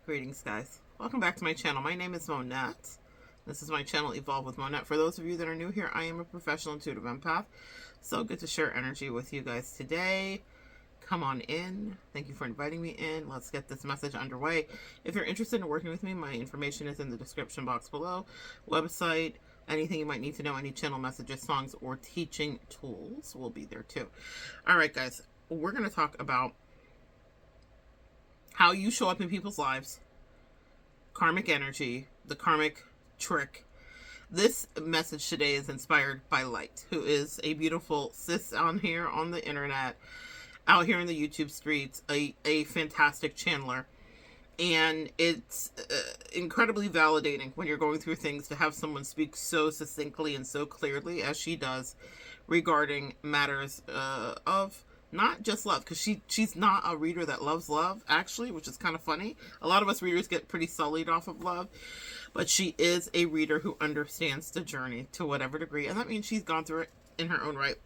Greetings, guys. Welcome back to my channel. My name is Monette. This is my channel, Evolve with Monette. For those of you that are new here, I am a professional intuitive empath. So good to share energy with you guys today. Come on in. Thank you for inviting me in. Let's get this message underway. If you're interested in working with me, my information is in the description box below. Website, anything you might need to know, any channel messages, songs, or teaching tools will be there too. All right, guys. We're going to talk about how you show up in people's lives, karmic energy, the karmic trick. This message today is inspired by Light, who is a beautiful sis on here on the internet, out here in the YouTube streets, a fantastic channeler. And it's incredibly validating when you're going through things to have someone speak so succinctly and so clearly as she does regarding matters of not just love, because she's not a reader that loves love, actually, which is kind of funny. A lot of us readers get pretty sullied off of love, but she is a reader who understands the journey to whatever degree, and that means she's gone through it in her own right.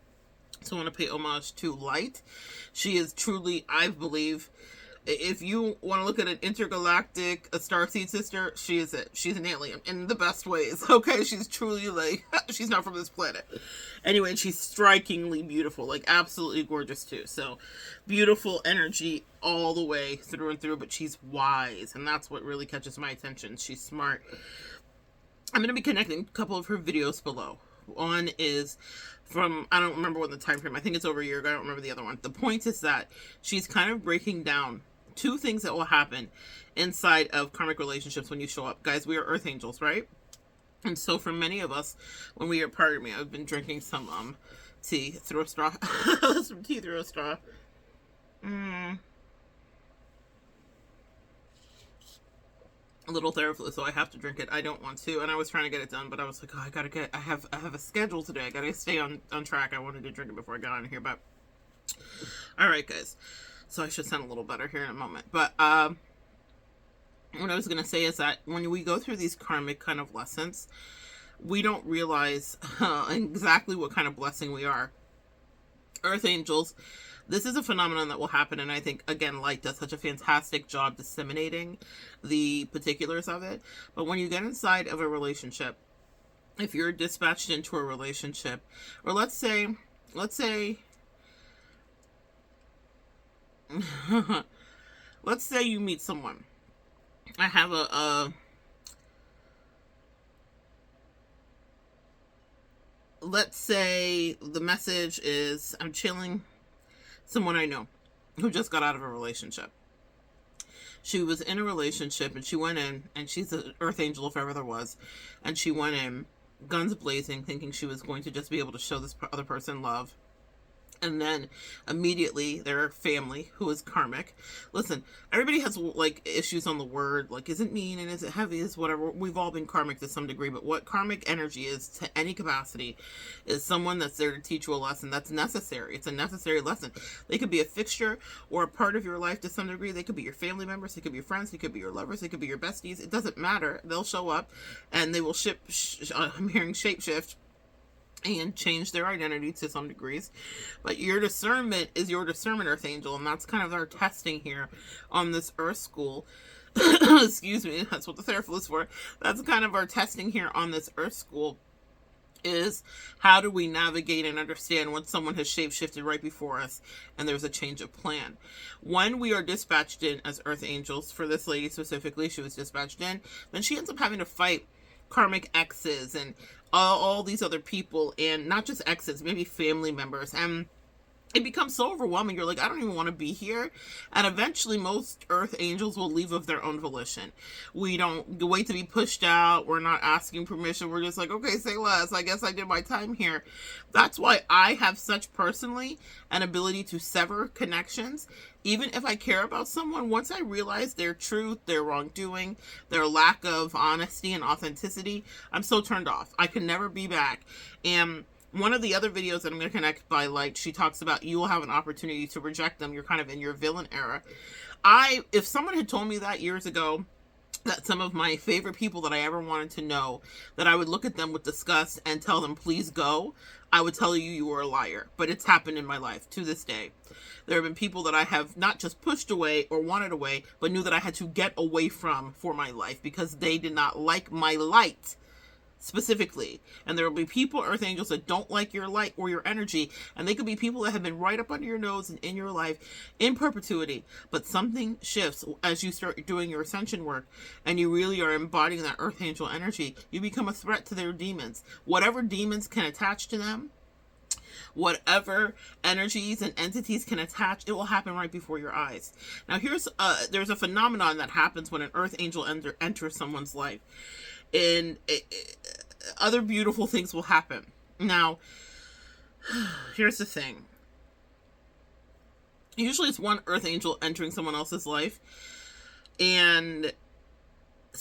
So I want to pay homage to Light. She is truly, I believe, if you want to look at an intergalactic, a starseed sister, she is it. She's an alien in the best ways. Okay, she's truly like, she's not from this planet. Anyway, she's strikingly beautiful, like absolutely gorgeous too. So beautiful energy all the way through and through, but she's wise, and that's what really catches my attention. She's smart. I'm going to be connecting a couple of her videos below. One is from, I don't remember what the time frame, I think it's over a year ago, I don't remember the other one. The point is that she's kind of breaking down two things that will happen inside of karmic relationships when you show up. Guys, we are earth angels, right? And so for many of us, when we are, pardon me, I've been drinking some tea through a straw. Some tea through a straw. A little therapy, so I have to drink it. I don't want to, and I was trying to get it done, but I was like, oh, I have a schedule today. I gotta stay on track. I wanted to drink it before I got on here, but all right, guys. So I should sound a little better here in a moment. But what I was gonna say is that when we go through these karmic kind of lessons, we don't realize exactly what kind of blessing we are. Earth angels. This is a phenomenon that will happen, and I think, again, Light does such a fantastic job disseminating the particulars of it. But when you get inside of a relationship, if you're dispatched into a relationship, or let's say, let's say you meet someone. I have let's say the message is, I'm chilling. Someone I know who just got out of a relationship. She was in a relationship and she went in, and she's an earth angel if ever there was, and she went in guns blazing thinking she was going to just be able to show this other person love. And then immediately their family, who is karmic. Listen, everybody has like issues on the word, like is it mean and is it heavy, is whatever. We've all been karmic to some degree, but what karmic energy is to any capacity is someone that's there to teach you a lesson that's necessary. It's a necessary lesson. They could be a fixture or a part of your life to some degree. They could be your family members, they could be your friends, they could be your lovers, they could be your besties. It doesn't matter. They'll show up and they will I'm hearing shapeshift and change their identity to some degrees. But your discernment is your discernment, Earth Angel, and that's kind of our testing here on this Earth School. Excuse me, that's what the therapist is for. That's kind of our testing here on this Earth School, is how do we navigate and understand when someone has shape-shifted right before us and there's a change of plan. When we are dispatched in as Earth Angels, for this lady specifically, she was dispatched in, then she ends up having to fight karmic exes and all these other people, and not just exes, maybe family members, and it becomes so overwhelming. You're like, I don't even want to be here. And eventually most earth angels will leave of their own volition. We don't wait to be pushed out. We're not asking permission. We're just like, okay, say less. I guess I did my time here. That's why I have such personally an ability to sever connections. Even if I care about someone, once I realize their truth, their wrongdoing, their lack of honesty and authenticity, I'm so turned off. I can never be back. And one of the other videos that I'm going to connect by Light, she talks about you will have an opportunity to reject them. You're kind of in your villain era. If someone had told me that years ago, that some of my favorite people that I ever wanted to know, that I would look at them with disgust and tell them, please go, I would tell you were a liar. But it's happened in my life to this day. There have been people that I have not just pushed away or wanted away, but knew that I had to get away from for my life because they did not like my light specifically. And there will be people, earth angels, that don't like your light or your energy, and they could be people that have been right up under your nose and in your life in perpetuity. But something shifts as you start doing your ascension work and you really are embodying that earth angel energy. You become a threat to their demons. Whatever demons can attach to them, whatever energies and entities can attach, it will happen right before your eyes. Now there's a phenomenon that happens when an earth angel enters someone's life, and other beautiful things will happen. Now, here's the thing. Usually it's one earth angel entering someone else's life, and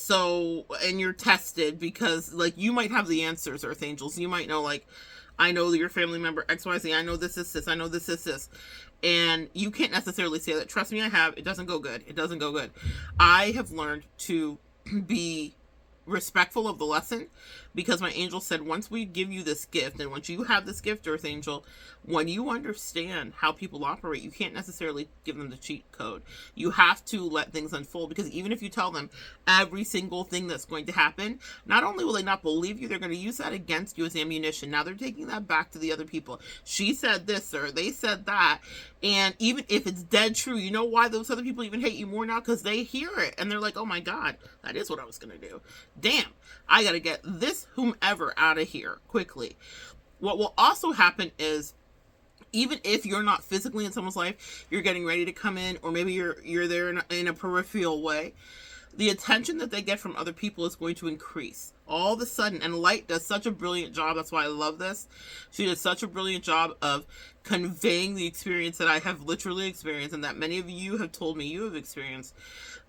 you're tested because, like, you might have the answers, earth angels. You might know, like, I know your family member XYZ, I know this is this, I know this is this. And you can't necessarily say that. Trust me, I have. It doesn't go good. It doesn't go good. I have learned to be respectful of the lesson, because my angel said, once we give you this gift, and once you have this gift, earth angel, when you understand how people operate, you can't necessarily give them the cheat code. You have to let things unfold, because even if you tell them every single thing that's going to happen, not only will they not believe you, they're going to use that against you as ammunition. Now they're taking that back to the other people. She said this, or they said that. And even if it's dead true, you know why those other people even hate you more now? Because they hear it and they're like, oh my God, that is what I was going to do. Damn, I got to get this whomever out of here quickly. What will also happen is, even if you're not physically in someone's life, you're getting ready to come in, or maybe you're there in a peripheral way, the attention that they get from other people is going to increase all of a sudden. And Light does such a brilliant job. That's why I love this. She does such a brilliant job of conveying the experience that I have literally experienced, and that many of you have told me you have experienced.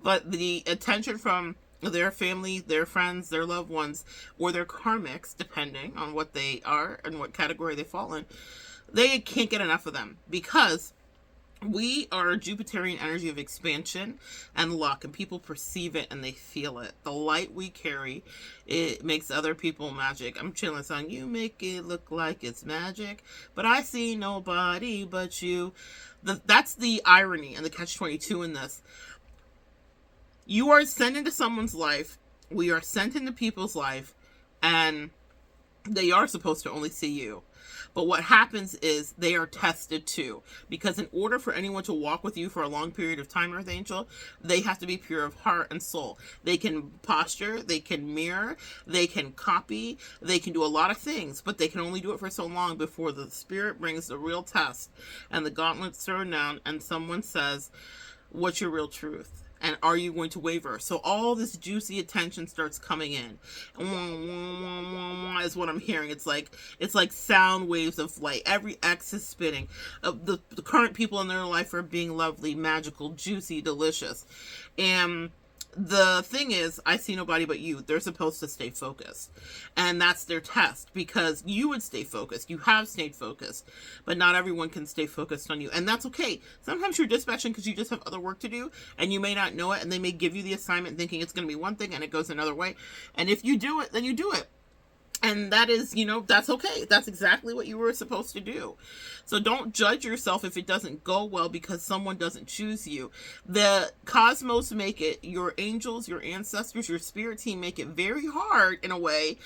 But the attention from their family, their friends, their loved ones, or their karmics, depending on what they are and what category they fall in, they can't get enough of them, because we are a Jupiterian energy of expansion and luck, and people perceive it and they feel it. The light we carry, it makes other people magic. I'm chilling song, you make it look like it's magic, but I see nobody but you. That's the irony and the catch-22 in this. You are sent into someone's life, we are sent into people's life, and they are supposed to only see you. But what happens is they are tested too, because in order for anyone to walk with you for a long period of time, earth angel, they have to be pure of heart and soul. They can posture, they can mirror, they can copy, they can do a lot of things, but they can only do it for so long before the spirit brings the real test and the gauntlet's thrown down and someone says, what's your real truth? And are you going to waver? So all this juicy attention starts coming in. Is what I'm hearing. It's like sound waves of light. Every X is spinning. The current people in their life are being lovely, magical, juicy, delicious. And the thing is, I see nobody but you. They're supposed to stay focused. And that's their test, because you would stay focused. You have stayed focused. But not everyone can stay focused on you. And that's okay. Sometimes you're dispatching because you just have other work to do, and you may not know it, and they may give you the assignment thinking it's going to be one thing, and it goes another way. And if you do it, then you do it. And that is, that's okay. That's exactly what you were supposed to do. So don't judge yourself if it doesn't go well because someone doesn't choose you. The cosmos make it, your angels, your ancestors, your spirit team make it very hard in a way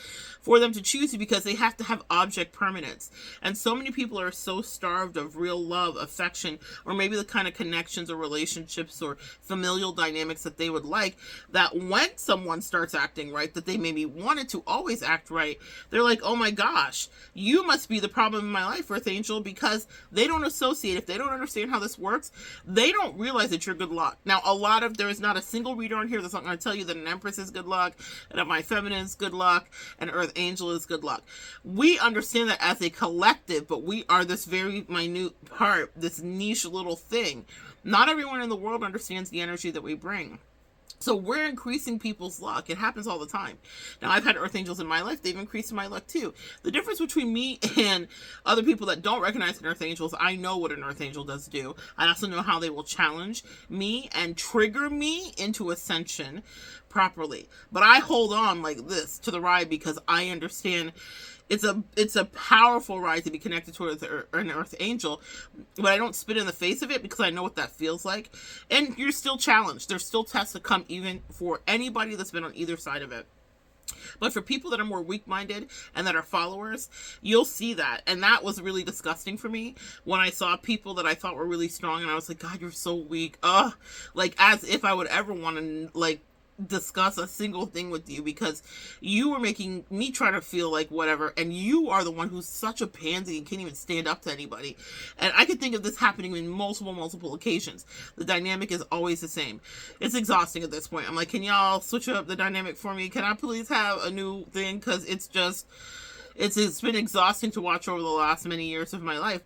for them to choose you, because they have to have object permanence. And so many people are so starved of real love, affection, or maybe the kind of connections or relationships or familial dynamics that they would like, that when someone starts acting right, that they maybe wanted to always act right, they're like, oh my gosh, you must be the problem in my life, earth angel, because they don't associate. If they don't understand how this works, they don't realize that you're good luck. Now, there is not a single reader on here that's not going to tell you that an empress is good luck, and that my feminine is good luck, and earth angel is good luck. We understand that as a collective, but we are this very minute part, this niche little thing. Not everyone in the world understands the energy that we bring. So we're increasing people's luck. It happens all the time. Now, I've had earth angels in my life. They've increased my luck too. The difference between me and other people that don't recognize an earth angel is I know what an earth angel does do. I also know how they will challenge me and trigger me into ascension properly. But I hold on like this to the ride because I understand it's a powerful ride to be connected to an earth angel, but I don't spit in the face of it because I know what that feels like. And you're still challenged. There's still tests to come, even for anybody that's been on either side of it. But for people that are more weak-minded and that are followers, you'll see that. And that was really disgusting for me when I saw people that I thought were really strong, and I was like, God, you're so weak. Ugh. Like, as if I would ever want to, like, discuss a single thing with you, because you were making me try to feel like whatever, and you are the one who's such a pansy and can't even stand up to anybody. And I could think of this happening in multiple occasions. The dynamic is always the same. It's exhausting at this point. I'm like, can y'all switch up the dynamic for me? Can I please have a new thing? Because it's been exhausting to watch over the last many years of my life.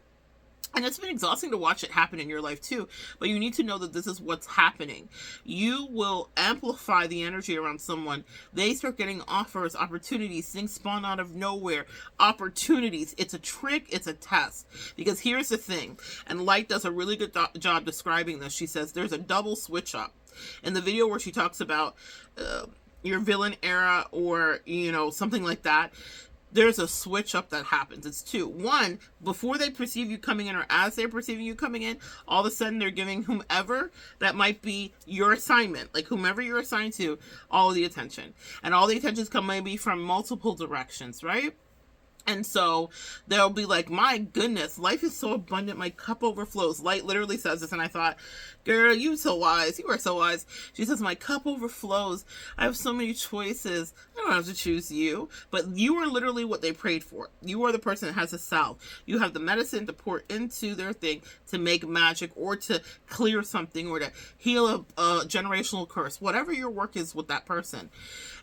And it's been exhausting to watch it happen in your life too. But you need to know that this is what's happening. You will amplify the energy around someone. They start getting offers, opportunities, things spawn out of nowhere. Opportunities. It's a trick. It's a test. Because here's the thing. And Light does a really good job describing this. She says there's a double switch up. In the video where she talks about your villain era, or, you know, something like that, there's a switch up that happens. It's two. One, before they perceive you coming in, or as they're perceiving you coming in, all of a sudden they're giving whomever that might be your assignment, like whomever you're assigned to, all of the attention. And all the attentions come maybe from multiple directions, right? And so they'll be like, my goodness, life is so abundant. My cup overflows. Light literally says this. And I thought, girl, you so wise. You are so wise. She says, my cup overflows. I have so many choices. I don't have to choose you. But you are literally what they prayed for. You are the person that has the salve. You have the medicine to pour into their thing to make magic, or to clear something, or to heal a generational curse. Whatever your work is with that person.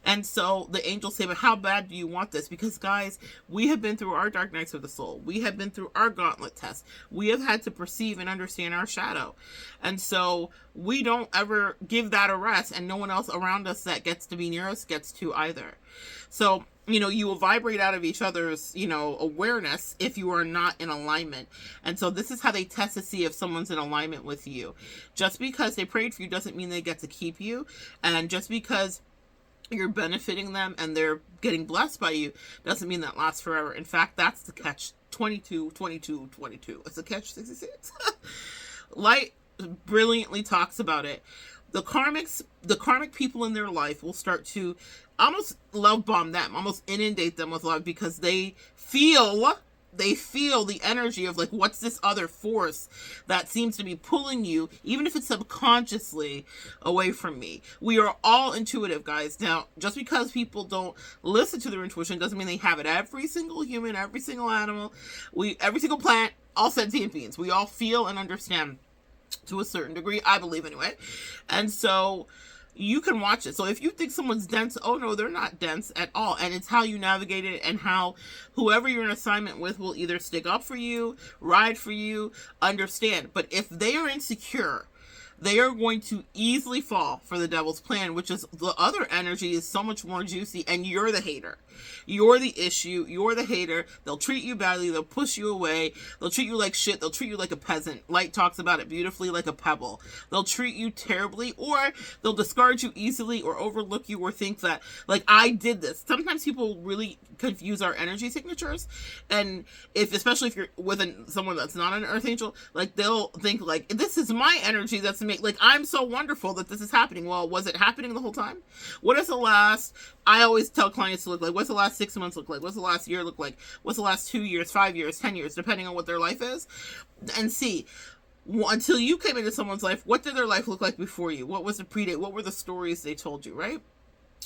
And so the angels say, but how bad do you want this? Because, guys, we have been through our dark nights of the soul. We have been through our gauntlet test. We have had to perceive and understand our shadow. And so we don't ever give that a rest, and no one else around us that gets to be near us gets to either. So, you know, you will vibrate out of each other's, you know, awareness if you are not in alignment. And so this is how they test to see if someone's in alignment with you. Just because they prayed for you doesn't mean they get to keep you. And just because you're benefiting them and they're getting blessed by you doesn't mean that lasts forever. In fact, that's the catch 22. It's the catch 66. Light brilliantly talks about it. The karmic people in their life will start to almost love bomb them, almost inundate them with love, because they feel the energy of, like, what's this other force that seems to be pulling you, even if it's subconsciously, away from me. We are all intuitive, guys. Now, just because people don't listen to their intuition doesn't mean they have it. Every single human, every single animal, every single plant, all sentient beings, we all feel and understand to a certain degree, I believe anyway. And so you can watch it. So if you think someone's dense, oh no, they're not dense at all. And it's how you navigate it, and how whoever you're in assignment with will either stick up for you, ride for you, understand. But if they are insecure, they are going to easily fall for the devil's plan, which is the other energy is so much more juicy, and you're the hater. You're the issue. You're the hater. They'll treat you badly. They'll push you away. They'll treat you like shit. They'll treat you like a peasant. Light talks about it beautifully, like a pebble. They'll treat you terribly, or they'll discard you easily, or overlook you, or think that, like, I did this. Sometimes people really confuse our energy signatures, and especially if you're with someone that's not an earth angel, like, they'll think, like, this is my energy that's like, I'm so wonderful that this is happening. Well, was it happening the whole time? What is the last, I always tell clients to look like, what's the last 6 months look like? What's the last year look like? What's the last 2 years, 5 years, 10 years, depending on what their life is? And see, until you came into someone's life, what did their life look like before you? What was the predate? What were the stories they told you, right?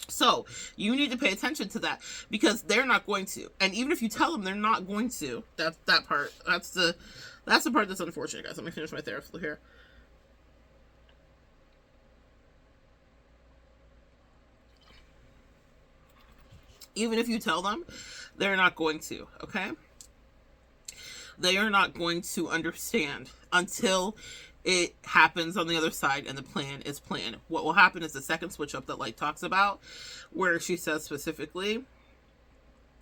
So you need to pay attention to that, because they're not going to. And even if you tell them they're not going to, that part, that's the part that's unfortunate, guys. Let me finish my therapy here. Even if you tell them, they're not going to, okay? They are not going to understand until it happens on the other side, and the plan is planned. What will happen is the second switch up that Light talks about, where she says specifically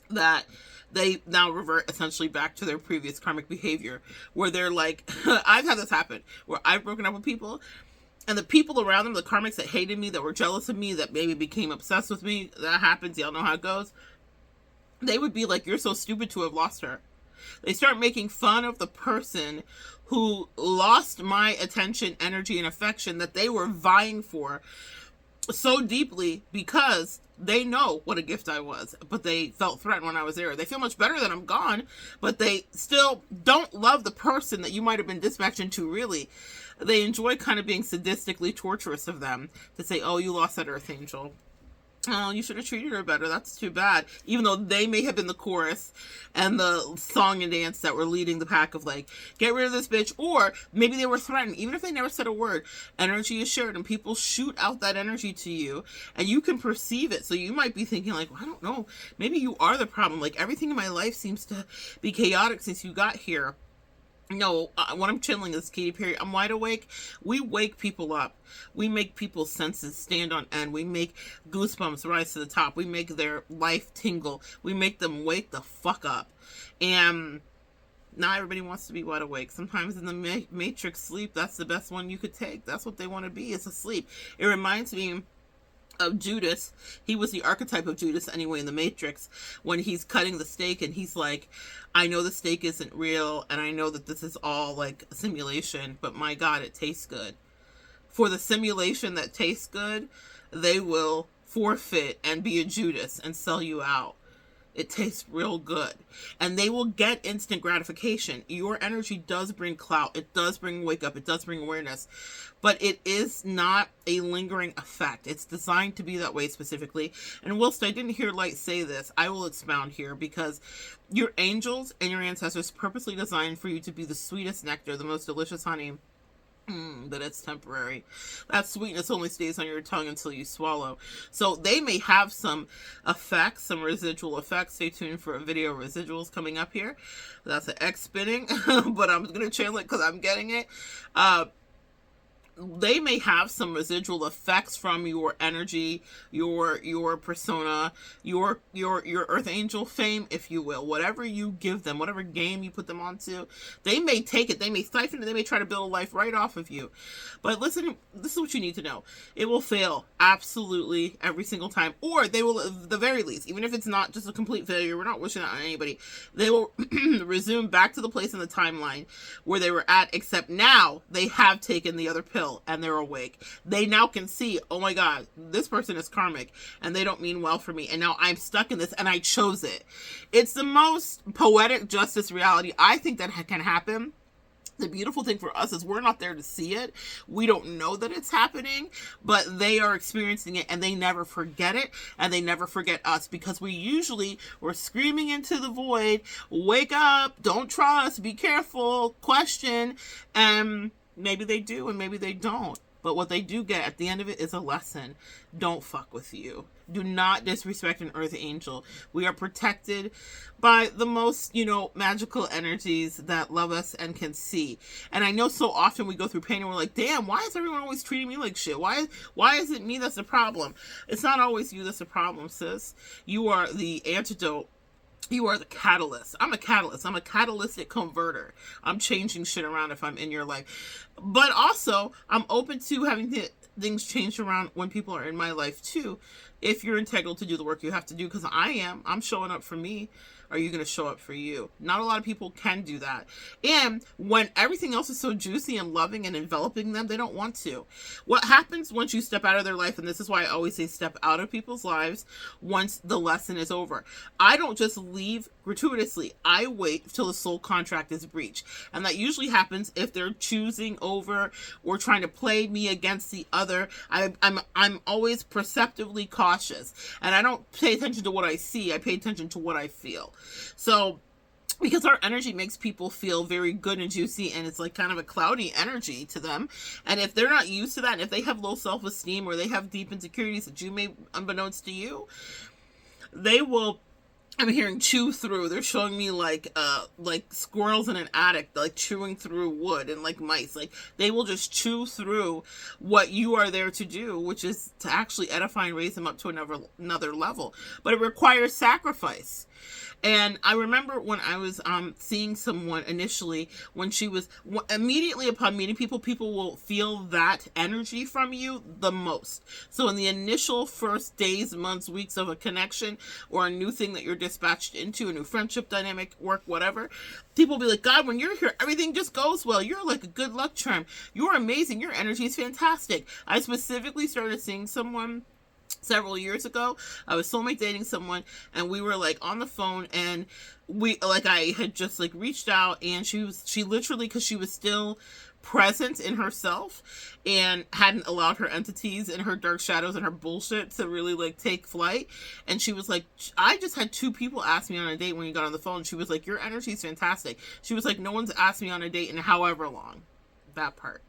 that they now revert essentially back to their previous karmic behavior, where they're like, I've had this happen, where I've broken up with people, and the people around them, the karmics that hated me, that were jealous of me, that maybe became obsessed with me, that happens, y'all know how it goes, they would be like, you're so stupid to have lost her. They start making fun of the person who lost my attention, energy, and affection that they were vying for so deeply, because they know what a gift I was, but they felt threatened when I was there. They feel much better that I'm gone, but they still don't love the person that you might have been dispatched into, really. They enjoy kind of being sadistically torturous of them, to say, oh, you lost that Earth Angel. Oh, you should have treated her better. That's too bad. Even though they may have been the chorus and the song and dance that were leading the pack of like, get rid of this bitch. Or maybe they were threatened. Even if they never said a word, energy is shared and people shoot out that energy to you and you can perceive it. So you might be thinking like, well, I don't know. Maybe you are the problem. Like everything in my life seems to be chaotic since you got here. No, when I'm chilling this Katy Perry, I'm wide awake. We wake people up. We make people's senses stand on end. We make goosebumps rise to the top. We make their life tingle. We make them wake the fuck up. And not everybody wants to be wide awake. Sometimes in the Matrix sleep, that's the best one you could take. That's what they want to be, is asleep. It reminds me of Judas. He was the archetype of Judas anyway in the Matrix, when he's cutting the steak and he's like, I know the steak isn't real and I know that this is all like a simulation, but my God, it tastes good. For the simulation that tastes good, they will forfeit and be a Judas and sell you out. It tastes real good. And they will get instant gratification. Your energy does bring clout. It does bring wake up. It does bring awareness. But it is not a lingering effect. It's designed to be that way specifically. And whilst I didn't hear Light say this, I will expound here, because your angels and your ancestors purposely designed for you to be the sweetest nectar, the most delicious honey. But it's temporary. That sweetness only stays on your tongue until you swallow. So they may have some effects, some residual effects. Stay tuned for a video of residuals coming up here. That's an X spinning, but I'm going to channel it because I'm getting it. They may have some residual effects from your energy, your persona, your Earth Angel fame, if you will. Whatever you give them, whatever game you put them onto, they may take it, they may siphon it, they may try to build a life right off of you. But listen, this is what you need to know. It will fail absolutely every single time. Or they will, at the very least, even if it's not just a complete failure, we're not wishing that on anybody, they will resume back to the place in the timeline where they were at, except now they have taken the other pill. And they're awake. They now can see, oh my God, this person is karmic and they don't mean well for me. And now I'm stuck in this and I chose it. It's the most poetic justice reality I think that can happen. The beautiful thing for us is we're not there to see it. We don't know that it's happening, but they are experiencing it and they never forget it and they never forget us, because we're screaming into the void, wake up, don't trust, be careful, question, and maybe they do and maybe they don't. But what they do get at the end of it is a lesson. Don't fuck with you. Do not disrespect an Earth Angel. We are protected by the most, magical energies that love us and can see. And I know so often we go through pain and we're like, damn, why is everyone always treating me like shit? Why is it me that's the problem? It's not always you that's the problem, sis. You are the antidote. You are the catalyst. I'm a catalyst. I'm a catalytic converter. I'm changing shit around if I'm in your life. But also, I'm open to having things changed around when people are in my life too. If you're integral to do the work you have to do, because I'm showing up for me. Are you going to show up for you? Not a lot of people can do that. And when everything else is so juicy and loving and enveloping them, they don't want to. What happens once you step out of their life, and this is why I always say step out of people's lives once the lesson is over. I don't just leave gratuitously. I wait till the soul contract is breached. And that usually happens if they're choosing over or trying to play me against the other. I'm always perceptively cautious. And I don't pay attention to what I see. I pay attention to what I feel. So, because our energy makes people feel very good and juicy, and it's like kind of a cloudy energy to them. And if they're not used to that, and if they have low self-esteem or they have deep insecurities that you may, unbeknownst to you, they will I'm hearing chew through. They're showing me like squirrels in an attic, like chewing through wood, and like mice. Like they will just chew through what you are there to do, which is to actually edify and raise them up to another level. But it requires sacrifice. And I remember when I was seeing someone initially, when she was immediately upon meeting people, people will feel that energy from you the most. So in the initial first days, months, weeks of a connection or a new thing that you're dispatched into, a new friendship dynamic, work, whatever, people will be like, God, when you're here, everything just goes well. You're like a good luck charm. You're amazing. Your energy is fantastic. I specifically started seeing someone several years ago. I was soulmate dating someone, and we were like on the phone, and I had just like reached out, and she literally, because she was still present in herself and hadn't allowed her entities and her dark shadows and her bullshit to really like take flight. And she was like, I just had 2 people ask me on a date when you got on the phone. She was like, your energy is fantastic. She was like, no one's asked me on a date in however long. That part.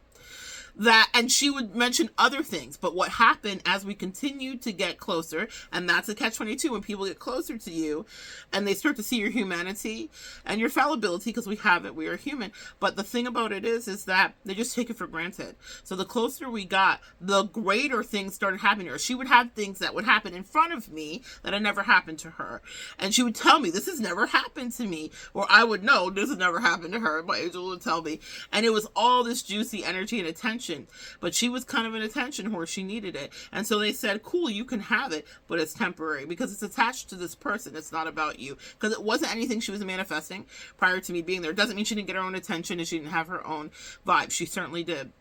And she would mention other things, but what happened as we continued to get closer, and that's a catch-22, when people get closer to you and they start to see your humanity and your fallibility, because we have it, we are human, but the thing about it is that they just take it for granted. So the closer we got, the greater things started happening to her. She would have things that would happen in front of me that had never happened to her, and she would tell me, this has never happened to me, or I would know this has never happened to her. My angel would tell me, and it was all this juicy energy and attention. But she was kind of an attention whore. She needed it. And so they said, cool, you can have it, but it's temporary because it's attached to this person. It's not about you. Because it wasn't anything she was manifesting prior to me being there. It doesn't mean she didn't get her own attention and she didn't have her own vibe. She certainly did.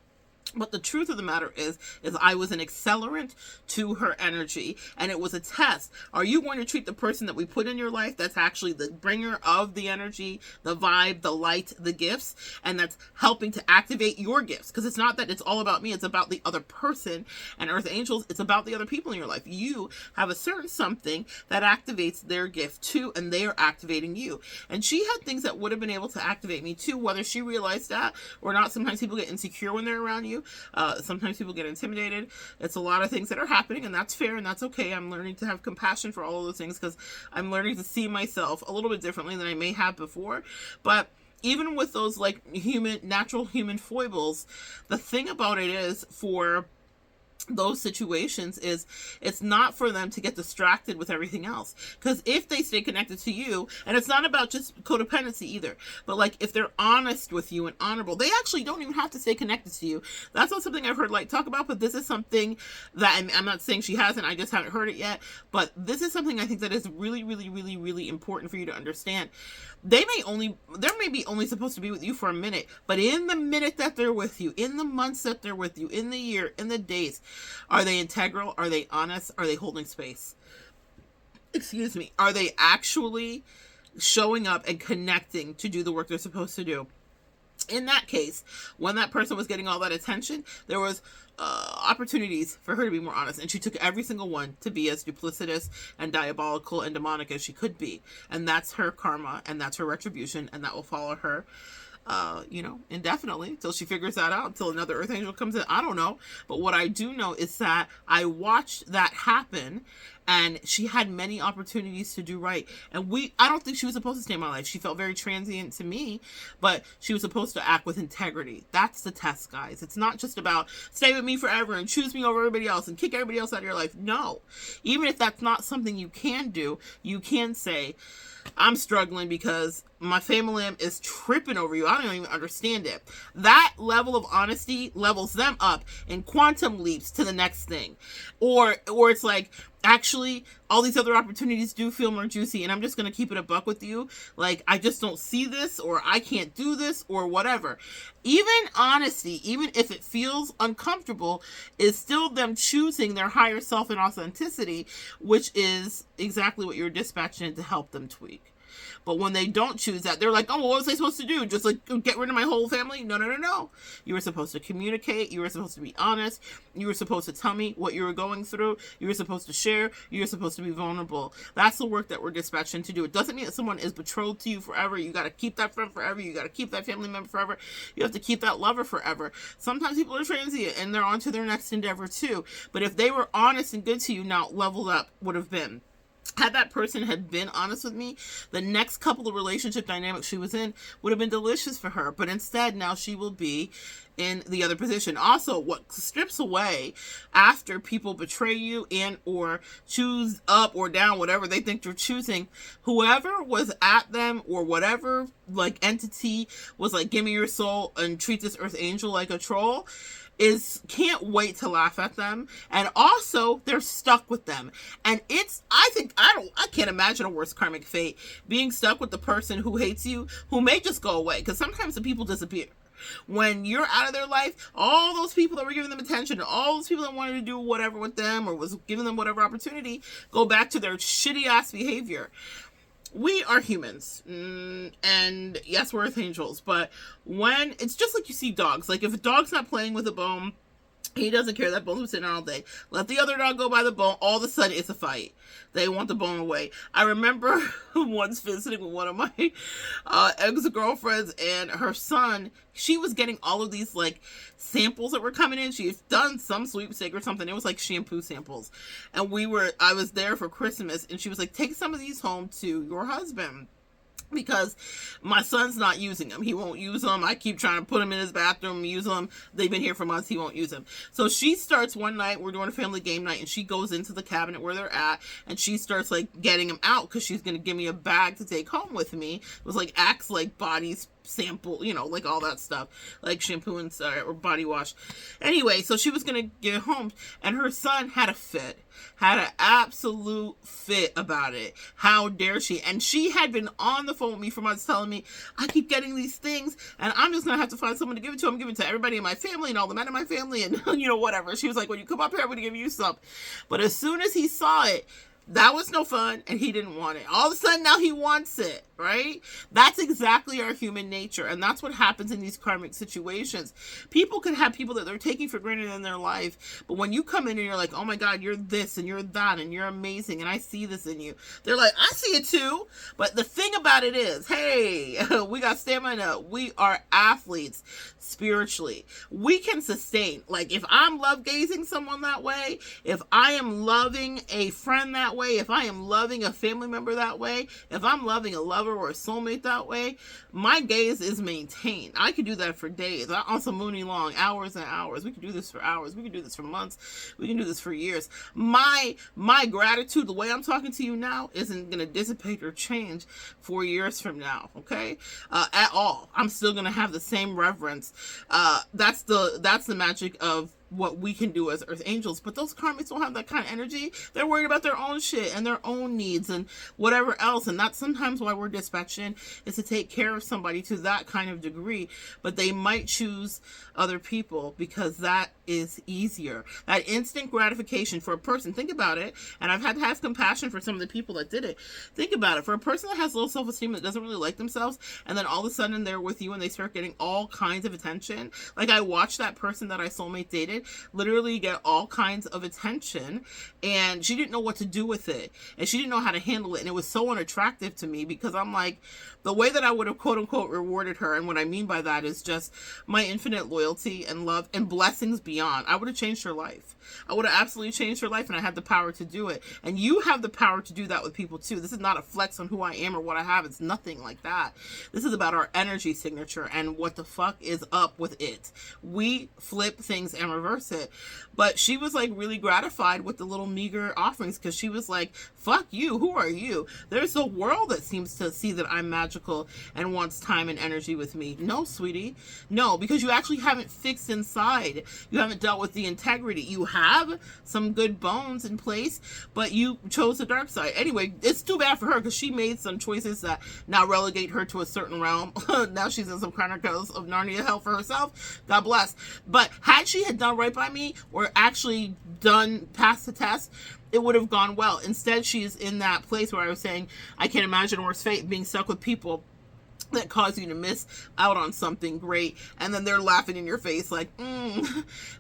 But the truth of the matter is I was an accelerant to her energy, and it was a test. Are you going to treat the person that we put in your life that's actually the bringer of the energy, the vibe, the light, the gifts, and that's helping to activate your gifts? Because it's not that it's all about me, it's about the other person. And Earth Angels, it's about the other people in your life. You have a certain something that activates their gift too, and they are activating you. And she had things that would have been able to activate me too, whether she realized that or not. Sometimes people get insecure when they're around you. Sometimes people get intimidated. It's a lot of things that are happening, and that's fair and that's okay. I'm learning to have compassion for all of those things because I'm learning to see myself a little bit differently than I may have before. But even with those like natural human foibles, the thing about it is, for those situations, is it's not for them to get distracted with everything else. Because if they stay connected to you, and it's not about just codependency either, but like if they're honest with you and honorable, they actually don't even have to stay connected to you. That's not something I've heard Light talk about, but this is something that I'm not saying she hasn't, I just haven't heard it yet, but this is something I think that is really, really, really, really important for you to understand. They're maybe only supposed to be with you for a minute, but in the minute that they're with you, in the months that they're with you, in the year, in the days, are they integral? Are they honest? Are they holding space? Excuse me. Are they actually showing up and connecting to do the work they're supposed to do? In that case, when that person was getting all that attention, there was opportunities for her to be more honest, and she took every single one to be as duplicitous and diabolical and demonic as she could be. And that's her karma, and that's her retribution, and that will follow her indefinitely until she figures that out, until another Earth Angel comes in. I don't know. But what I do know is that I watched that happen, and she had many opportunities to do right. And I don't think she was supposed to stay in my life. She felt very transient to me, but she was supposed to act with integrity. That's the test, guys. It's not just about stay with me forever and choose me over everybody else and kick everybody else out of your life. No. Even if that's not something you can do, you can say, I'm struggling because my family is tripping over you. I don't even understand it. That level of honesty levels them up in quantum leaps to the next thing. Or it's like, actually, all these other opportunities do feel more juicy, and I'm just going to keep it a buck with you. Like, I just don't see this, or I can't do this, or whatever. Even honesty, even if it feels uncomfortable, is still them choosing their higher self and authenticity, which is exactly what you're dispatching to help them tweak. But when they don't choose that, they're like, oh, well, what was I supposed to do? Just like get rid of my whole family? No. You were supposed to communicate. You were supposed to be honest. You were supposed to tell me what you were going through. You were supposed to share. You were supposed to be vulnerable. That's the work that we're dispatching to do. It doesn't mean that someone is betrothed to you forever. You got to keep that friend forever. You got to keep that family member forever. You have to keep that lover forever. Sometimes people are transient and they're on to their next endeavor too. But if they were honest and good to you, now leveled up would have been had that person had been honest with me, the next couple of relationship dynamics she was in would have been delicious for her. But instead, now she will be in the other position. Also, what strips away after people betray you and or choose up or down, whatever they think you're choosing, whoever was at them or whatever like entity was like, give me your soul and treat this earth angel like a troll, is can't wait to laugh at them. And also they're stuck with them, and it's I can't imagine a worse karmic fate, being stuck with the person who hates you, who may just go away, because sometimes the people disappear when you're out of their life. All those people that were giving them attention, and all those people that wanted to do whatever with them or was giving them whatever opportunity, go back to their shitty ass behavior. We are humans, and yes, we're earth angels, but when it's just like you see dogs, like if a dog's not playing with a bone, he doesn't care. That bone's been sitting all day. Let the other dog go by the bone. All of a sudden, it's a fight. They want the bone away. I remember once visiting with one of my ex-girlfriends and her son. She was getting all of these like samples that were coming in. She had done some sweepstake or something. It was like shampoo samples. And I was there for Christmas, and she was like, take some of these home to your husband, because my son's not using them. He won't use them. I keep trying to put him in his bathroom, use them. They've been here for months. He won't use them. So she starts one night, we're doing a family game night, and she goes into the cabinet where they're at, and she starts like getting them out because she's going to give me a bag to take home with me. It was like Axe, like bodies sample, like all that stuff, like shampoo and or body wash. Anyway, so she was going to get home, and her son had an absolute fit about it. How dare she? And she had been on the phone with me for months telling me, I keep getting these things, and I'm just going to have to find someone to give it to. I'm giving it to everybody in my family and all the men in my family, and whatever. She was like, when you come up here, I'm going to give you some. But as soon as he saw it, that was no fun, and he didn't want it. All of a sudden, now he wants it, right? That's exactly our human nature, and that's what happens in these karmic situations. People can have people that they're taking for granted in their life, but when you come in and you're like, oh my God, you're this, and you're that, and you're amazing, and I see this in you, they're like, I see it too. But the thing about it is, hey, we got stamina. We are athletes spiritually. We can sustain. Like, if I'm love gazing someone that way, if I am loving a friend that way, if I am loving a family member that way, if I'm loving a lover or a soulmate that way, my gaze is maintained. I could do that for days. On some moony long, hours and hours. We could do this for hours. We could do this for months. We can do this for years. My gratitude, the way I'm talking to you now, isn't going to dissipate or change 4 years from now, okay? At all. I'm still going to have the same reverence. That's the magic of what we can do as earth angels. But those karmics don't have that kind of energy. They're worried about their own shit and their own needs and whatever else. And that's sometimes why we're dispatched in, is to take care of somebody to that kind of degree. But they might choose other people because that is easier. That instant gratification for a person. Think about it. And I've had to have compassion for some of the people that did it. Think about it. For a person that has low self-esteem, that doesn't really like themselves, and then all of a sudden they're with you and they start getting all kinds of attention. Like, I watched that person that I soulmate dated literally get all kinds of attention, and she didn't know what to do with it, and she didn't know how to handle it, and it was so unattractive to me, because I'm like, the way that I would have quote unquote rewarded her, and what I mean by that is just my infinite loyalty and love and blessings beyond, I would have changed her life. I would have absolutely changed her life, and I had the power to do it. And you have the power to do that with people too. This is not a flex on who I am or what I have. It's nothing like that. This is about our energy signature and what the fuck is up with it. We flip things and reverse it. But she was like really gratified with the little meager offerings, because she was like, fuck you, who are you? There's a world that seems to see that I'm magical and wants time and energy with me. No, sweetie. No, because you actually haven't fixed inside. You haven't dealt with the integrity. You have some good bones in place, but you chose the dark side. Anyway, it's too bad for her, because she made some choices that now relegate her to a certain realm. Now she's in some Chronicles of Narnia hell for herself. God bless. But had she had done right by me, or actually done past the test, it would have gone well. Instead, she's in that place where I was saying, I can't imagine a worse fate, being stuck with people that cause you to miss out on something great, and then they're laughing in your face like,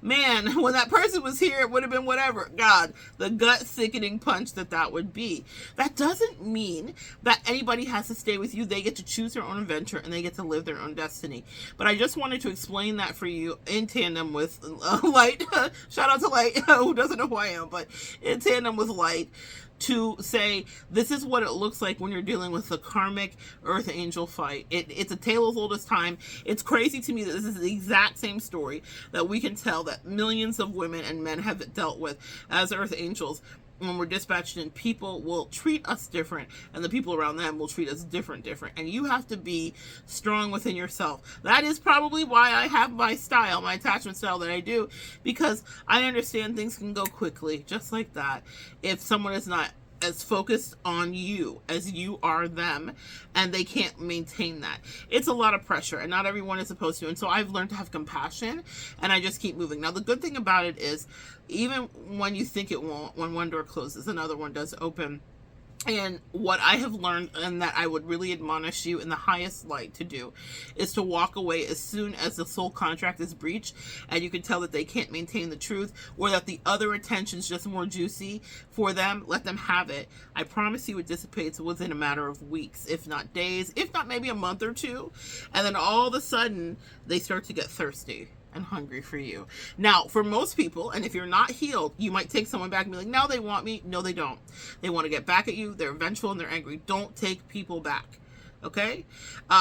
man, when that person was here, it would have been whatever. God, the gut-sickening punch that would be. That doesn't mean that anybody has to stay with you. They get to choose their own adventure, and they get to live their own destiny. But I just wanted to explain that for you in tandem with Light. Shout out to Light, who doesn't know who I am, but in tandem with Light, to say this is what it looks like when you're dealing with the karmic earth angel fight. It's a tale as old as time. It's crazy to me that this is the exact same story that we can tell that millions of women and men have dealt with as earth angels. When we're dispatched in, people will treat us different, and the people around them will treat us different. And you have to be strong within yourself. That is probably why I have my style, my attachment style that I do, because I understand things can go quickly, just like that, if someone is not as focused on you as you are them, and they can't maintain that. It's a lot of pressure, and not everyone is supposed to. And so I've learned to have compassion, and I just keep moving. Now, the good thing about it is, even when you think it won't, when one door closes, another one does open. And what I have learned, and that I would really admonish you in the highest light to do, is to walk away as soon as the soul contract is breached and you can tell that they can't maintain the truth, or that the other attention is just more juicy for them. Let them have it. I promise you it dissipates within a matter of weeks, if not days, if not maybe a month or two. And then all of a sudden they start to get thirsty and hungry for you. Now, for most people, and if you're not healed, you might take someone back and be like, now they want me. No, they don't. They want to get back at you. They're vengeful and they're angry. Don't take people back. Okay?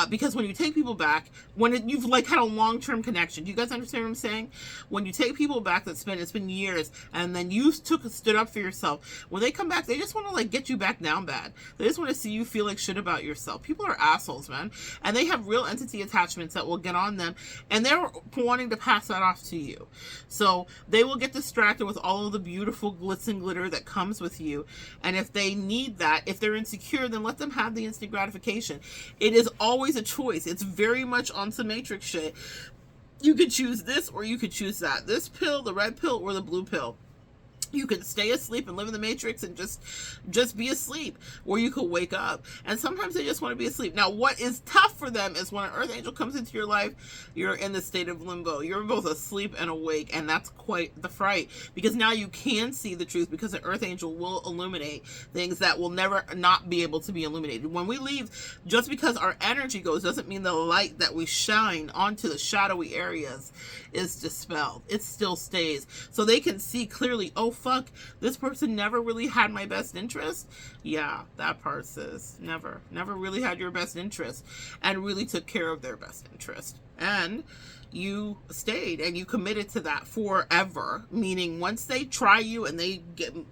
Because when you take people back, when you've like had a long-term connection, do you guys understand what I'm saying? When you take people back it's been years, and then you stood up for yourself, when they come back, they just want to like get you back down bad. They just want to see you feel like shit about yourself. People are assholes, man. And they have real entity attachments that will get on them, and they're wanting to pass that off to you. So they will get distracted with all of the beautiful glitz and glitter that comes with you. And if they need that, if they're insecure, then let them have the instant gratification. It is always a choice. It's very much on some Matrix shit. You could choose this or you could choose that. This pill, the red pill, or the blue pill. You could stay asleep and live in the Matrix and just be asleep, or you could wake up. And sometimes they just want to be asleep. Now, what is tough for them is when an earth angel comes into your life, you're in the state of limbo. You're both asleep and awake, and that's quite the fright, because now you can see the truth, because the earth angel will illuminate things that will never not be able to be illuminated. When we leave, just because our energy goes doesn't mean the light that we shine onto the shadowy areas is dispelled. It still stays. So they can see clearly, oh fuck, this person never really had my best interest. Yeah, that part says never really had your best interest and really took care of their best interest. And you stayed and you committed to that forever, meaning once they try you and they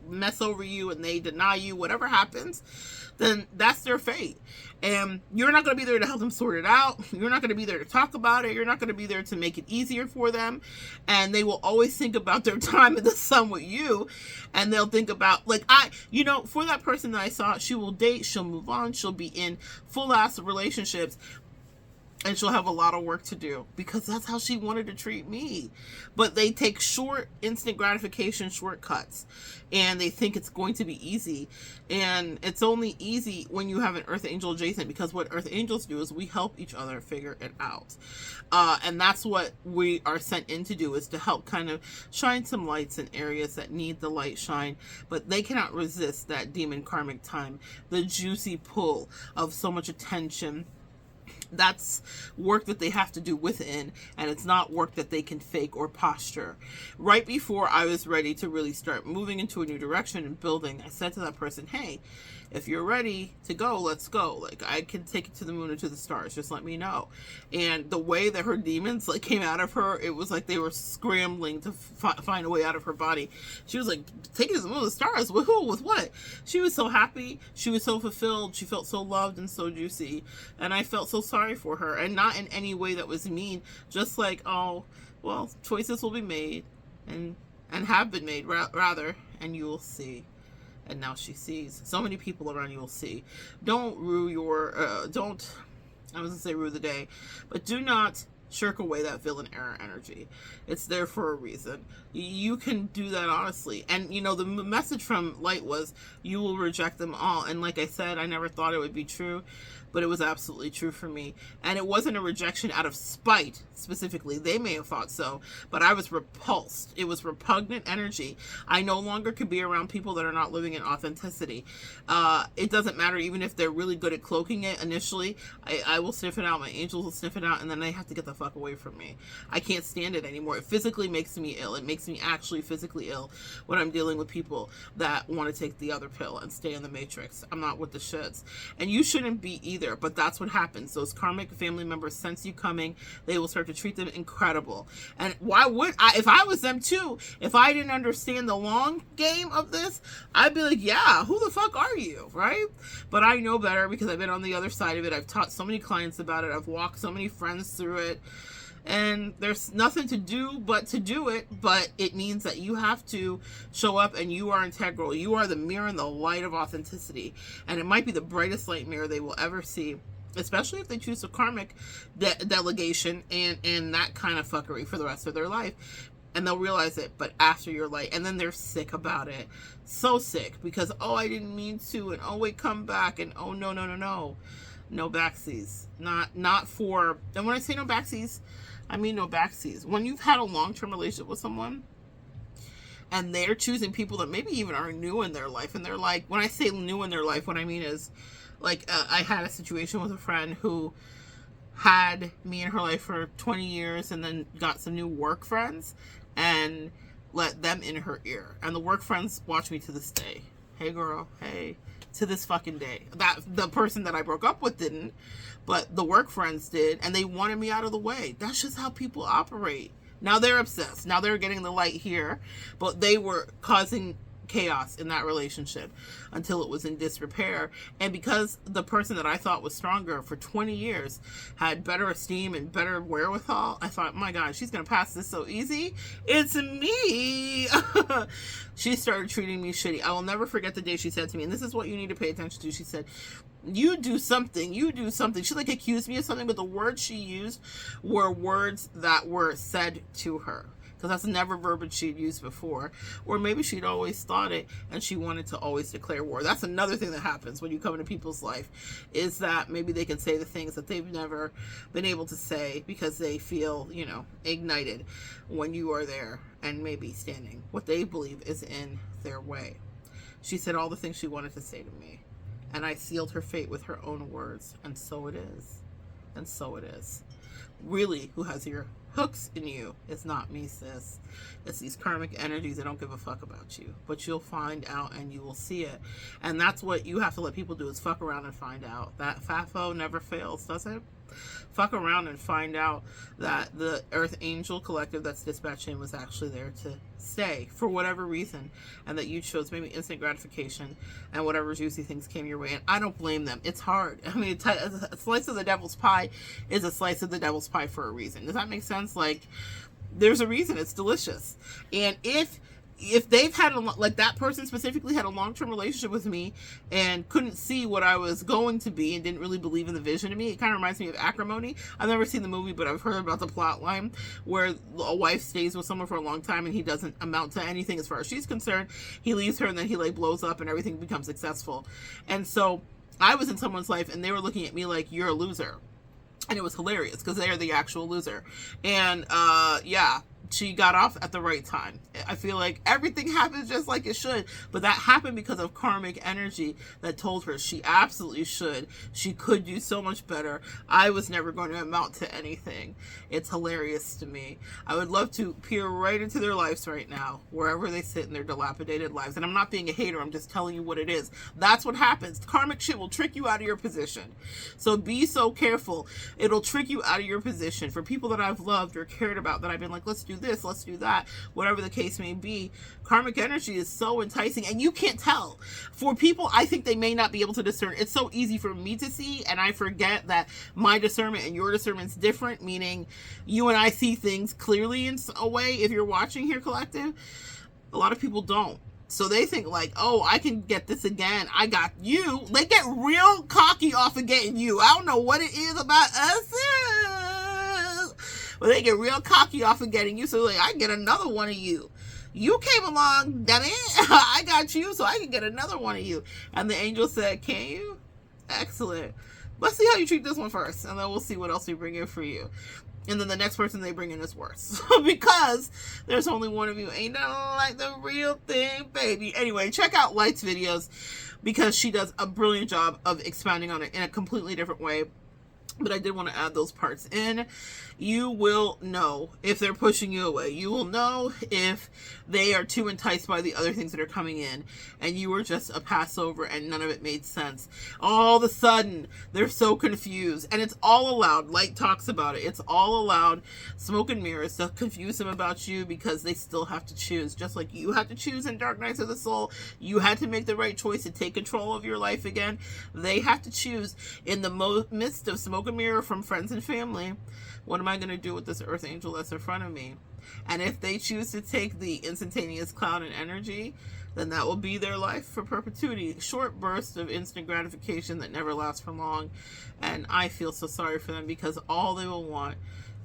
mess over you and they deny you, whatever happens, then that's their fate. And you're not going to be there to help them sort it out. You're not going to be there to talk about it. You're not going to be there to make it easier for them. And they will always think about their time in the sun with you. And they'll think about, like, for that person that I saw, she will date, she'll move on, she'll be in full-ass relationships, and she'll have a lot of work to do, because that's how she wanted to treat me. But they take short, instant gratification shortcuts, and they think it's going to be easy. And it's only easy when you have an earth angel adjacent, because what earth angels do is we help each other figure it out. And that's what we are sent in to do, is to help kind of shine some lights in areas that need the light shine. But they cannot resist that demon karmic time, the juicy pull of so much attention. That's work that they have to do within, and it's not work that they can fake or posture. Right before I was ready to really start moving into a new direction and building, I said to that person, hey, if you're ready to go, let's go. Like, I can take it to the moon and to the stars. Just let me know. And the way that her demons like came out of her, it was like they were scrambling to find a way out of her body. She was like, take it to the moon and the stars? With who? With what? She was so happy. She was so fulfilled. She felt so loved and so juicy. And I felt so sorry for her. And not in any way that was mean. Just like, oh, well, choices will be made. And have been made, rather. And you will see. And now she sees. So many people around you will see. Don't rue I was going to say rue the day, but do not shirk away that villain error energy. It's there for a reason. You can do that honestly. And the message from Light was, you will reject them all. And like I said, I never thought it would be true. but it was absolutely true for me. And it wasn't a rejection out of spite specifically. They may have thought so, but I was repulsed. It was repugnant energy. I no longer could be around people that are not living in authenticity. It doesn't matter even if they're really good at cloaking it initially. I will sniff it out. My angels will sniff it out, and then they have to get the fuck away from me. I can't stand it anymore. It physically makes me ill. It makes me actually physically ill when I'm dealing with people that want to take the other pill and stay in the matrix. I'm not with the shits. And you shouldn't be either, but that's what happens. Those karmic family members sense you coming. They will start to treat them incredible. And why would I, if I was them too, if I didn't understand the long game of this, I'd be like, yeah, who the fuck are you, right? But I know better because I've been on the other side of it. I've taught so many clients about it. I've walked so many friends through it. And there's nothing to do but to do it, but it means that you have to show up and you are integral. You are the mirror and the light of authenticity. And it might be the brightest light mirror they will ever see, especially if they choose a karmic delegation and that kind of fuckery for the rest of their life. And they'll realize it, but after your light. And then they're sick about it. So sick because, oh, I didn't mean to. And, oh, wait, come back. And, oh, no. No backsies. Not for, and when I say no backsies, I mean no backsies. When you've had a long-term relationship with someone and they're choosing people that maybe even are new in their life, and they're like, when I say new in their life, what I mean is, like, I had a situation with a friend who had me in her life for 20 years and then got some new work friends and let them in her ear. And the work friends watch me to this day. Hey, girl. Hey. To this fucking day. That the person that I broke up with didn't, but the work friends did, and they wanted me out of the way. That's just how people operate. Now they're obsessed. Now they're getting the light here, but they were causing chaos in that relationship until it was in disrepair. And because the person that I thought was stronger for 20 years had better esteem and better wherewithal, I thought, my God, she's going to pass this so easy. It's me. She started treating me shitty. I will never forget the day she said to me, and this is what you need to pay attention to. She said, you do something. She like accused me of something, but the words she used were words that were said to her. Because that's never verbiage she'd used before. Or maybe she'd always thought it and she wanted to always declare war. That's another thing that happens when you come into people's life, is that maybe they can say the things that they've never been able to say because they feel, ignited when you are there and maybe standing what they believe is in their way. She said all the things she wanted to say to me, and I sealed her fate with her own words. And so it is. And so it is. Really, who has your hooks in you? It's not me, sis. It's these karmic energies that don't give a fuck about you. But you'll find out and you will see it. And that's what you have to let people do, is fuck around and find out. That FAFO never fails, does it? Fuck around and find out that the Earth Angel Collective that's dispatching was actually there to stay for whatever reason, and that you chose maybe instant gratification and whatever juicy things came your way. And I don't blame them. It's hard. I mean, a slice of the devil's pie is a slice of the devil's pie for a reason. Does that make sense? Like, there's a reason it's delicious. And if they've had like that person specifically had a long-term relationship with me and couldn't see what I was going to be and didn't really believe in the vision of me, it kind of reminds me of Acrimony. I've never seen the movie, but I've heard about the plot line where a wife stays with someone for a long time and he doesn't amount to anything as far as she's concerned. He leaves her and then he like blows up and everything becomes successful. And so I was in someone's life and they were looking at me like, you're a loser. And it was hilarious because they are the actual loser. And yeah, she got off at the right time. I feel like everything happens just like it should, but that happened because of karmic energy that told her she absolutely should. She could do so much better. I was never going to amount to anything. It's hilarious to me. I would love to peer right into their lives right now, wherever they sit in their dilapidated lives. And I'm not being a hater. I'm just telling you what it is. That's what happens. Karmic shit will trick you out of your position. So be so careful. It'll trick you out of your position. For people that I've loved or cared about, that I've been like, let's do this, let's do that, whatever the case may be, karmic energy is so enticing and you can't tell. For people, I think they may not be able to discern. It's so easy for me to see, and I forget that my discernment and your discernment's different, meaning you and I see things clearly in a way. If you're watching here, collective, a lot of people don't. So they think like, oh, I can get this again. I got you. They get real cocky off of getting you. I don't know what it is about us. But they get real cocky off of getting you. So like, I can get another one of you. You came along, damn it. I got you, so I can get another one of you. And the angel said, can you? Excellent. let's see how you treat this one first, and then we'll see what else we bring in for you. And then the next person they bring in is worse. Because there's only one of you. Ain't nothing like the real thing, baby. Anyway, check out Light's videos, because she does a brilliant job of expounding on it in a completely different way. But I did want to add those parts in. You will know if they're pushing you away. You will know if they are too enticed by the other things that are coming in, and you were just a passover and none of it made sense. All of a sudden, they're so confused, and it's all allowed. Light talks about it. It's all allowed. Smoke and mirrors to confuse them about you, because they still have to choose. Just like you had to choose in Dark Nights of the Soul, you had to make the right choice to take control of your life again. They have to choose in the midst of smoke and mirror from friends and family. What am I going to do with this earth angel that's in front of me? And if they choose to take the instantaneous cloud and energy, then that will be their life for perpetuity. Short bursts of instant gratification that never last for long. And I feel so sorry for them, because all they will want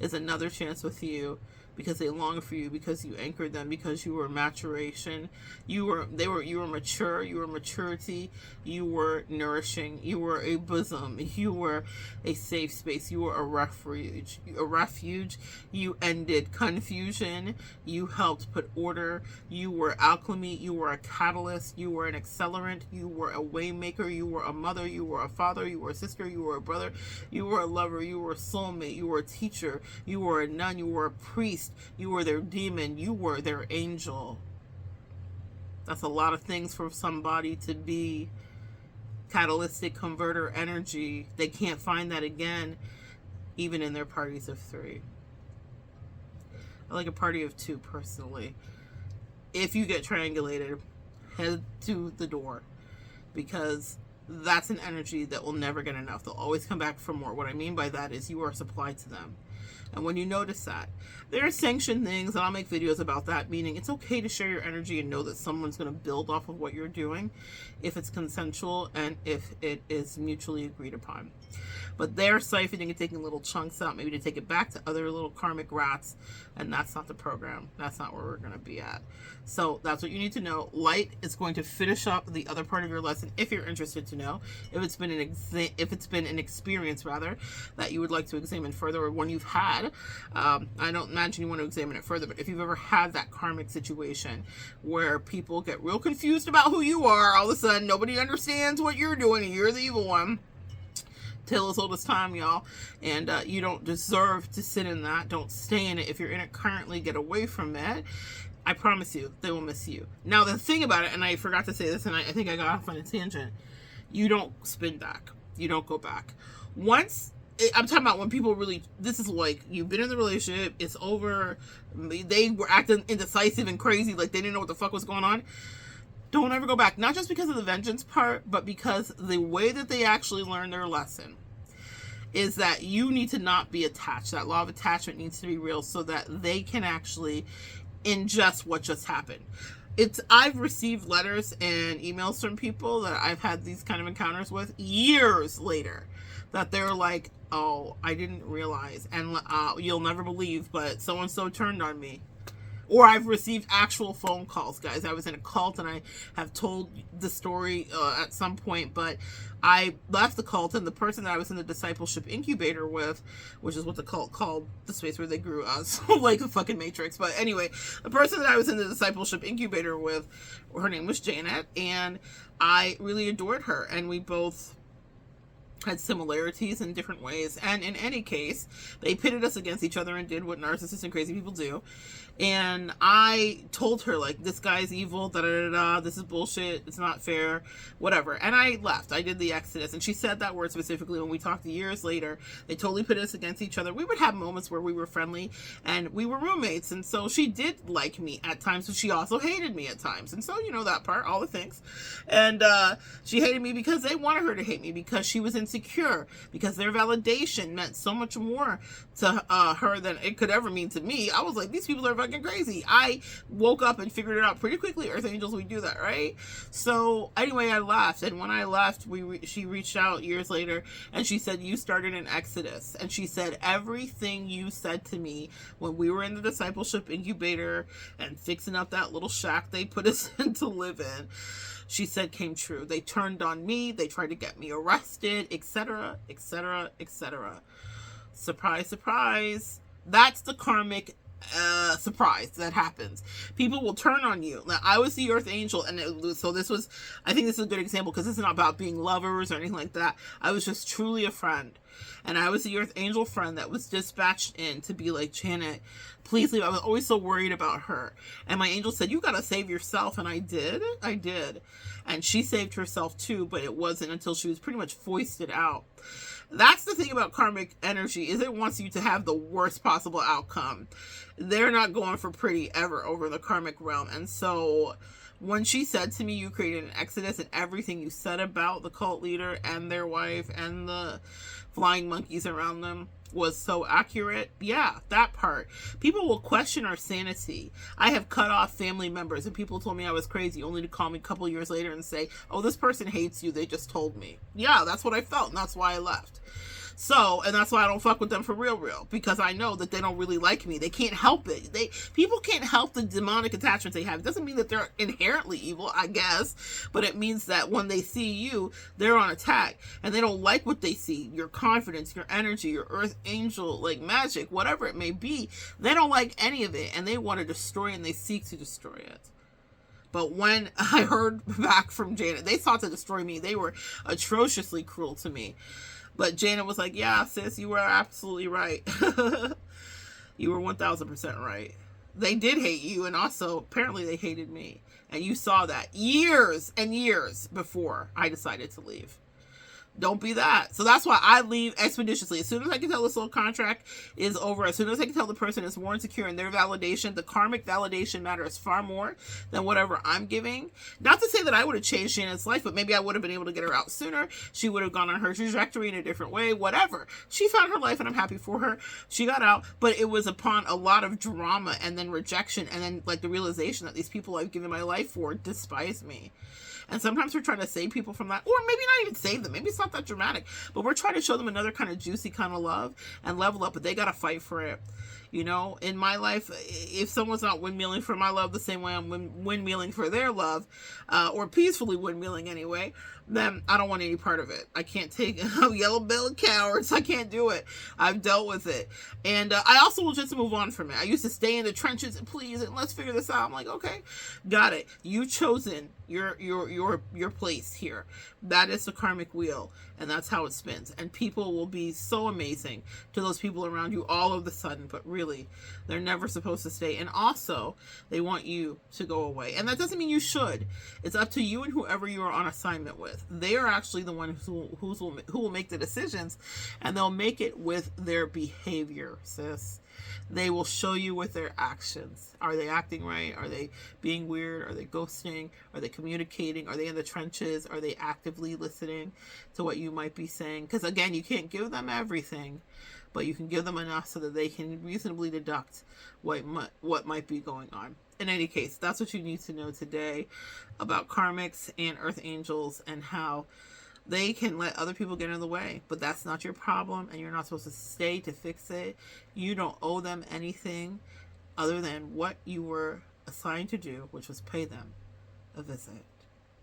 is another chance with you, because they long for you, because you anchored them, because you were maturation, you were mature, you were maturity, you were nourishing, you were a bosom, you were a safe space, you were a refuge, you ended confusion, you helped put order, you were alchemy, you were a catalyst, you were an accelerant, you were a waymaker, you were a mother, you were a father, you were a sister, you were a brother, you were a lover, you were a soulmate, you were a teacher, you were a nun, you were a priest, you were their demon, you were their angel. That's a lot of things for somebody to be. Catalytic converter energy. They can't find that again, even in their parties of 3. I like a party of 2 personally. If you get triangulated, head to the door, because that's an energy that will never get enough. They'll always come back for more. What I mean by that is you are supplied to them. And when you notice that, there are sanctioned things, and I'll make videos about that, meaning it's okay to share your energy and know that someone's going to build off of what you're doing if it's consensual and if it is mutually agreed upon. But they're siphoning and taking little chunks out, maybe to take it back to other little karmic rats, and that's not the program. That's not where we're going to be at. So that's what you need to know. Light is going to finish up the other part of your lesson, if you're interested to know. If it's been an experience rather that you would like to examine further, or one you've had. I don't imagine you want to examine it further, but if you've ever had that karmic situation where people get real confused about who you are, all of a sudden nobody understands what you're doing and you're the evil one. Tale as old as time, y'all. And you don't deserve to sit in that. Don't stay in it. If you're in it currently, get away from it. I promise you, they will miss you. Now, the thing about it, and I forgot to say this, and I think I got off on a tangent, you don't spin back. You don't go back. Once, I'm talking about when people really, this is like, you've been in the relationship, it's over, they were acting indecisive and crazy, like they didn't know what the fuck was going on. Don't ever go back. Not just because of the vengeance part, but because the way that they actually learn their lesson is that you need to not be attached. That law of attachment needs to be real, so that they can actually ingest what just happened. I've received letters and emails from people that I've had these kind of encounters with years later, that they're like, oh, I didn't realize, and you'll never believe, but so-and-so turned on me. Or I've received actual phone calls, guys. I was in a cult, and I have told the story at some point, but I left the cult, and the person that I was in the discipleship incubator with, which is what the cult called the space where they grew us, like the fucking Matrix. But anyway, the person that I was in the discipleship incubator with, her name was Janet, and I really adored her, and we both had similarities in different ways. And in any case, they pitted us against each other and did what narcissists and crazy people do. And I told her, like, this guy's evil, this is bullshit, it's not fair, whatever. And I left. I did the exodus. And she said that word specifically when we talked years later. They totally pit us against each other. We would have moments where we were friendly, and we were roommates. And so she did like me at times, but she also hated me at times. And so, you know that part, all the things. And she hated me because they wanted her to hate me, because she was insecure, because their validation meant so much more to her than it could ever mean to me. I was like, these people are fucking fucking crazy. I woke up and figured it out pretty quickly. Earth angels, we do that, right? So anyway, I left, and when I left, she reached out years later, and she said, you started an exodus. And she said, everything you said to me when we were in the discipleship incubator and fixing up that little shack they put us in to live in, she said came true. They turned on me, they tried to get me arrested, etc., etc., etc. Surprise, surprise. That's the karmic surprise that happens. People will turn on you. Now, I was the earth angel, and so this was, I think this is a good example, because it's not about being lovers or anything like that. I was just truly a friend, and I was the earth angel friend that was dispatched in to be like, Janet, please leave. I was always so worried about her, and my angel said, you gotta save yourself. And I did, and she saved herself too, but it wasn't until she was pretty much foisted out. That's the thing about karmic energy, is it wants you to have the worst possible outcome. They're not going for pretty ever over the karmic realm. And so when she said to me, you created an exodus, and everything you said about the cult leader and their wife and the flying monkeys around them was so accurate. Yeah, that part. People will question our sanity. I have cut off family members, and people told me I was crazy, only to call me a couple years later and say, oh, this person hates you, they just told me. Yeah, that's what I felt, and that's why I left. So, and that's why I don't fuck with them for real, because I know that they don't really like me. They can't help it. People can't help the demonic attachments they have. It doesn't mean that they're inherently evil, I guess, but it means that when they see you, they're on attack, and they don't like what they see. Your confidence, your energy, your earth angel, like magic, whatever it may be, they don't like any of it, and they want to destroy, and they seek to destroy it. But when I heard back from Janet, they sought to destroy me. They were atrociously cruel to me. But Janet was like, yeah, sis, you were absolutely right. You were 1000% right. They did hate you, and also apparently they hated me. And you saw that years and years before I decided to leave. Don't be that. So that's why I leave expeditiously. As soon as I can tell this little contract is over, as soon as I can tell the person is more insecure in their validation, the karmic validation matters far more than whatever I'm giving. Not to say that I would have changed Janet's life, but maybe I would have been able to get her out sooner. She would have gone on her trajectory in a different way, whatever. She found her life, and I'm happy for her. She got out, but it was upon a lot of drama and then rejection, and then like the realization that these people I've given my life for despise me. And sometimes we're trying to save people from that, or maybe not even save them. Maybe it's not that dramatic, but we're trying to show them another kind of juicy kind of love and level up, but they got to fight for it. You know, in my life, if someone's not windmilling for my love the same way I'm windmilling for their love, or peacefully windmilling anyway, then I don't want any part of it. I can't take yellow-bellied cowards. I can't do it. I've dealt with it. And I also will just move on from it. I used to stay in the trenches and please, and let's figure this out. I'm like, okay, got it. You've chosen your place here. That is the karmic wheel, and that's how it spins. And people will be so amazing to those people around you all of a sudden, but really, they're never supposed to stay. And also, they want you to go away. And that doesn't mean you should. It's up to you and whoever you are on assignment with. They are actually the ones who will make the decisions, and they'll make it with their behavior, sis. They will show you with their actions. Are they acting right? Are they being weird? Are they ghosting? Are they communicating? Are they in the trenches? Are they actively listening to what you might be saying? Because again, you can't give them everything, but you can give them enough so that they can reasonably deduct what might be going on. In any case, that's what you need to know today about karmics and earth angels, and how they can let other people get in the way, but that's not your problem, and you're not supposed to stay to fix it. You don't owe them anything other than what you were assigned to do, which was pay them a visit.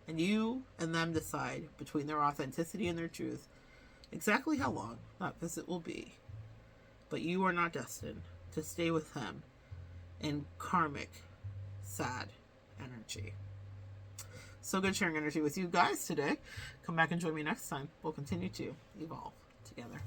And you and them decide between their authenticity and their truth exactly how long that visit will be. But you are not destined to stay with them in karmic, sad energy. So good sharing energy with you guys today. Come back and join me next time. We'll continue to evolve together.